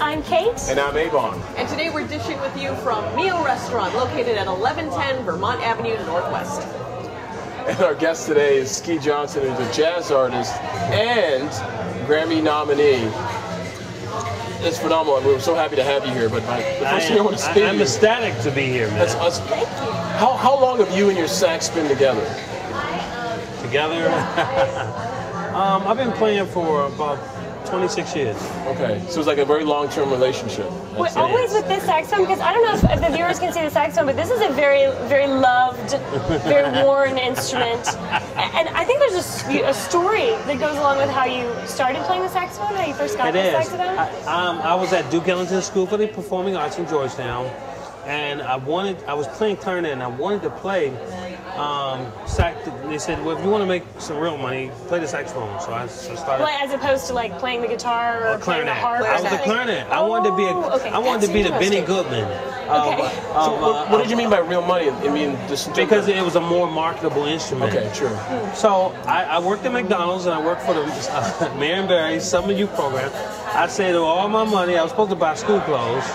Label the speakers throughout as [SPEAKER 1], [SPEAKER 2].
[SPEAKER 1] I'm Kate.
[SPEAKER 2] And I'm Ebong.
[SPEAKER 3] And today we're dishing with you from Mio Restaurant, located at 1110 Vermont Avenue Northwest.
[SPEAKER 2] And our guest today is Ski Johnson, who's a jazz artist and Grammy nominee. It's phenomenal. We're so happy to have you here. But the first thing I want to say
[SPEAKER 4] I'm ecstatic to be here, man.
[SPEAKER 1] Thank you.
[SPEAKER 2] How long have you and your sax been together?
[SPEAKER 4] Together? I've been playing for about 26 years.
[SPEAKER 2] Okay, so it's like a very long-term relationship.
[SPEAKER 1] Wait, always with this saxophone, because I don't know if the viewers can see the saxophone, but this is a very, very loved, very worn instrument. And I think there's a story that goes along with how you started playing the saxophone, how you first got the saxophone.
[SPEAKER 4] I was at Duke Ellington School for the Performing Arts in Georgetown, and I was playing clarinet, and I wanted to play they said, well, if you want to make some real money, play the saxophone. So I started.
[SPEAKER 1] Well, as opposed to like playing the guitar or playing the harp.
[SPEAKER 4] I was a clarinet. I wanted to be I wanted to be the Benny Goodman.
[SPEAKER 2] What did you mean by real money? I mean,
[SPEAKER 4] because it was a more marketable instrument.
[SPEAKER 2] Okay, sure.
[SPEAKER 4] So I worked at McDonald's and I worked for the Marion Barry Summer Youth Program. I saved all my money. I was supposed to buy school clothes.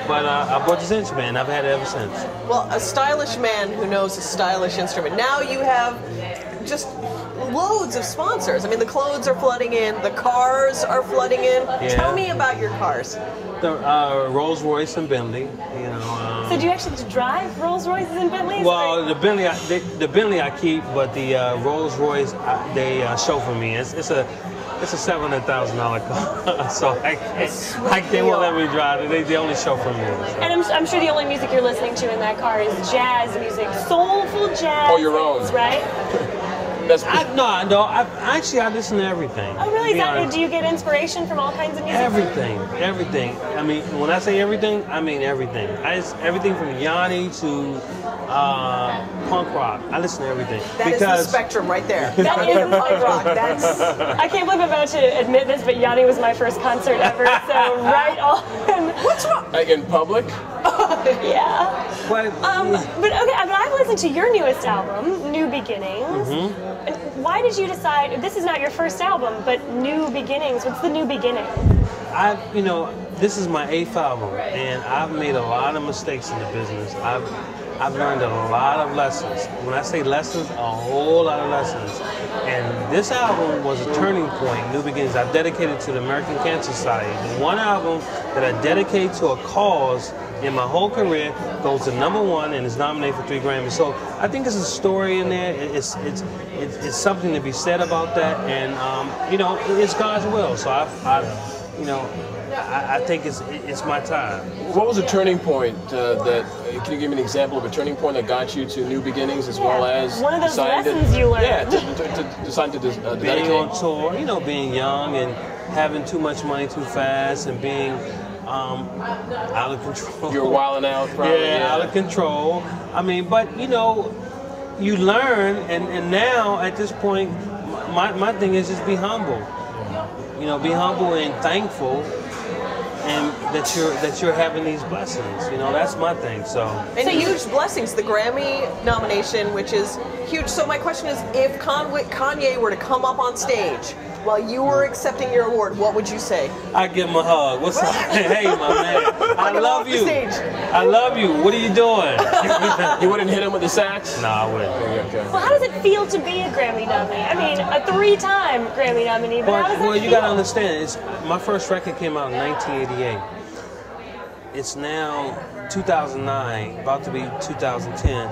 [SPEAKER 4] But I bought this instrument, and I've had it ever since.
[SPEAKER 3] Well, a stylish man who knows a stylish instrument. Now you have just loads of sponsors. I mean, the clothes are flooding in, the cars are flooding in.
[SPEAKER 4] Yeah.
[SPEAKER 3] Tell me about your cars.
[SPEAKER 4] The Rolls Royce and Bentley. You know.
[SPEAKER 1] So do you actually get to drive Rolls Royces and Bentleys?
[SPEAKER 4] Well, the Bentley I keep, but the Rolls Royce they chauffeur me. It's a $700,000 car, so they won't let me drive it. They only chauffeur me. So.
[SPEAKER 1] And I'm sure the only music you're listening to in that car is jazz music, soulful jazz.
[SPEAKER 2] Oh, your own,
[SPEAKER 1] right?
[SPEAKER 4] I listen to everything.
[SPEAKER 1] Oh, really? Do you get inspiration from all kinds of music?
[SPEAKER 4] Everything. I mean, when I say everything, I mean everything. Everything from Yanni to punk rock. I listen to everything.
[SPEAKER 3] That is the spectrum right there.
[SPEAKER 1] That is punk rock. I can't believe I'm about to admit this, but Yanni was my first concert ever. So right on.
[SPEAKER 3] What's wrong?
[SPEAKER 2] Like in public?
[SPEAKER 1] Yeah.
[SPEAKER 4] But
[SPEAKER 1] I've listened to your newest album, New Beginnings.
[SPEAKER 4] Mm-hmm.
[SPEAKER 1] Why did you decide, this is not your first album, but New Beginnings, what's the new beginning?
[SPEAKER 4] This is my 8th album, and I've made a lot of mistakes in the business. I've learned a lot of lessons. When I say lessons, a whole lot of lessons. And this album was a turning point, New Beginnings. I've dedicated to the American Cancer Society. The one album that I dedicate to a cause in my whole career goes to #1 and is nominated for 3 Grammys. So I think there's a story in there. It's something to be said about that, and it's God's will. So I think it's my time.
[SPEAKER 2] What was a turning point can you give me an example of a turning point that got you to New Beginnings as well as
[SPEAKER 1] one of those lessons you learned?
[SPEAKER 2] Yeah, to decide to dedicate.
[SPEAKER 4] Being on tour, being young and having too much money too fast and being out of control.
[SPEAKER 2] You're wilding out, probably.
[SPEAKER 4] Yeah, out of control. I mean, but you learn, and now at this point, my thing is just be humble. Be humble and thankful, and that you're having these blessings. That's my thing.
[SPEAKER 3] And huge blessings. The Grammy nomination, which is huge. So my question is, if Kanye were to come up on stage while you were accepting your award, what would you say?
[SPEAKER 4] I'd give him a hug. What's up? Hey, my man. I love you. I love you. What are you doing?
[SPEAKER 2] You wouldn't hit him with the sax?
[SPEAKER 4] No, I wouldn't.
[SPEAKER 2] Okay.
[SPEAKER 1] Well, how does it feel to be a Grammy nominee? I mean, a 3-time Grammy nominee, but how does that feel?
[SPEAKER 4] Well, you got to understand, my first record came out in 1988. It's now 2009, about to be 2010.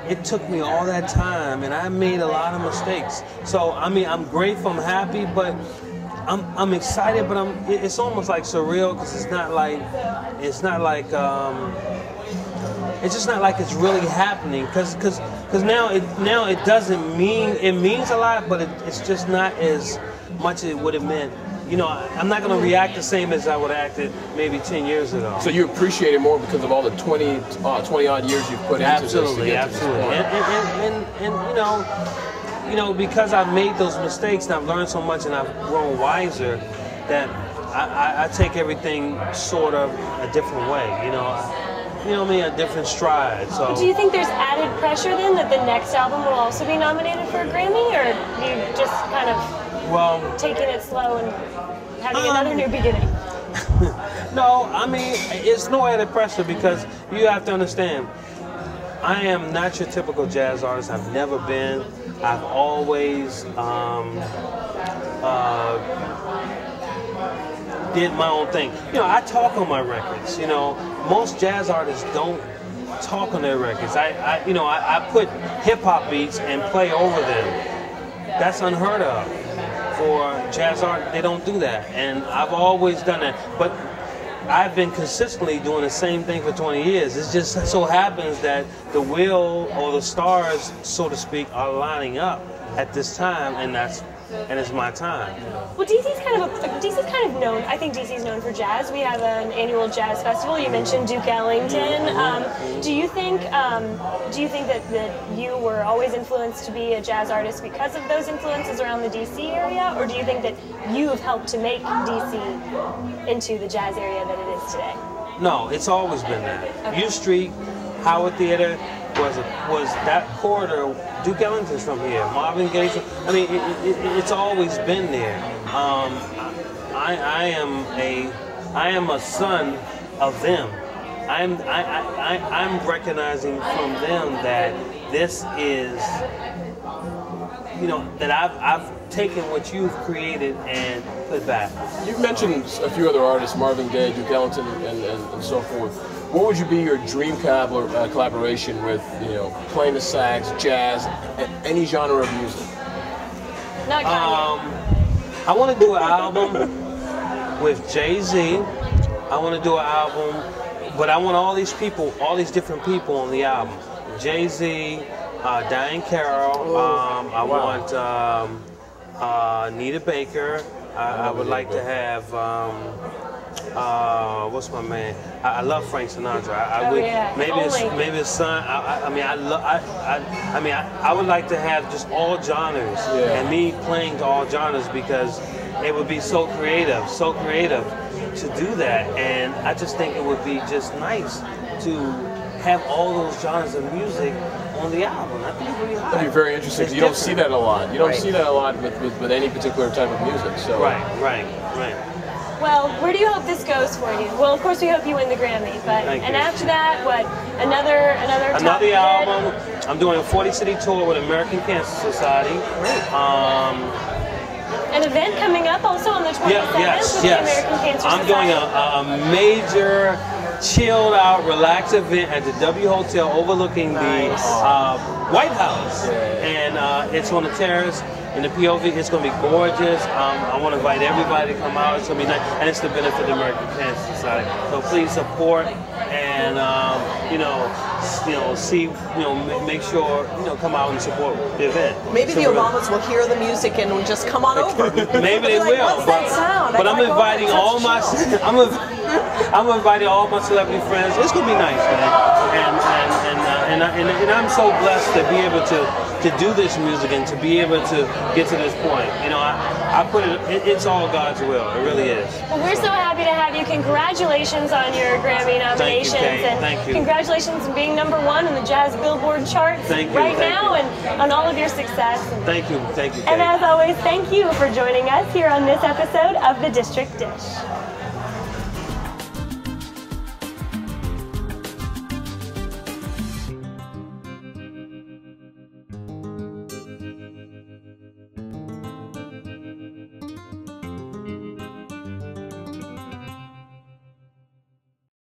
[SPEAKER 4] It took me all that time, and I made a lot of mistakes. So, I mean, I'm grateful, I'm happy, but I'm excited, but it's almost like surreal, because it's just not like it's really happening, because now it doesn't mean, it means a lot, but it's just not as much as what it meant. I'm not going to react the same as I would have acted maybe 10 years ago.
[SPEAKER 2] So you appreciate it more because of all the 20 odd years you've put into this.
[SPEAKER 4] Absolutely. And because I've made those mistakes and I've learned so much and I've grown wiser, that I take everything sort of a different way. A different stride. So.
[SPEAKER 1] Do you think there's added pressure then that the next album will also be nominated for a Grammy, or do you just kind of taking it slow and having another new beginning?
[SPEAKER 4] No, I mean, it's no added pressure because you have to understand, I am not your typical jazz artist. I've never been. I've always did my own thing. You know, I talk on my records. You know, most jazz artists don't talk on their records. I put hip hop beats and play over them. That's unheard of for jazz art. They don't do that, and I've always done that. But I've been consistently doing the same thing for 20 years. It just so happens that the wheel or the stars, so to speak, are lining up at this time, and it's my time.
[SPEAKER 1] Well, DC's kind of known. I think DC's known for jazz. We have an annual jazz festival. You mentioned Duke Ellington. Do you think that you were always influenced to be a jazz artist because of those influences around the DC area, or do you think that you have helped to make DC into the jazz area that it is today? No,
[SPEAKER 4] it's always been that. Okay. U Street, Howard Theater was that corridor. Duke Ellington's from here. Marvin Gaye. I mean, it's always been there. I am a son of them. I'm recognizing from them that this is, you know, that I've taken what you've created and put back.
[SPEAKER 2] You've mentioned a few other artists, Marvin Gaye, Duke Ellington, and so forth. What would you be your dream collaboration with, you know, playing the sax, jazz, any genre of music?
[SPEAKER 1] Not Kanye.
[SPEAKER 4] I want to do an album with Jay-Z. I want to do an album, but I want all these people, all these different people on the album. Jay-Z, Diane Carroll. I want Anita Baker. I would like to have. What's my man? I love Frank Sinatra. Maybe his son. I would like to have just all genres and me playing to all genres because it would be so creative to do that. And I just think it would be just nice to have all those genres of music on the album. I think it would be hot.
[SPEAKER 2] That'd be very interesting. You don't see that a lot. You don't see that a lot with any particular type of music. So
[SPEAKER 4] Right.
[SPEAKER 1] Well, where do you hope this goes for you? Well, of course, we hope you win the Grammy. But after that, what? Another
[SPEAKER 4] album. I'm doing a 40-city tour with American Cancer Society.
[SPEAKER 1] An event coming up also on the 27th with the American Cancer Society.
[SPEAKER 4] I'm doing a major, chilled out, relaxed event at the W Hotel overlooking the White House, and it's on the terrace. In the POV, it's going to be gorgeous. I want to invite everybody to come out. It's going to be nice, and it's to benefit the American Cancer Society. So please support and make sure come out and support the event.
[SPEAKER 3] Maybe the Obamas will hear the music and will just come on over.
[SPEAKER 4] Maybe they will.
[SPEAKER 3] What's that sound?
[SPEAKER 4] But I'm inviting all my I'm inviting all my celebrity friends. It's going to be nice, man. And I'm so blessed to be able to do this music and to be able to get to this point. You know, I put it's all God's will. It really is.
[SPEAKER 1] Well, we're so happy to have you. Congratulations on your Grammy nominations.
[SPEAKER 4] Thank you.
[SPEAKER 1] Congratulations on being #1 in the Jazz Billboard charts right now and on all of your success.
[SPEAKER 4] Thank you.
[SPEAKER 1] And as always, thank you for joining us here on this episode of The District Dish.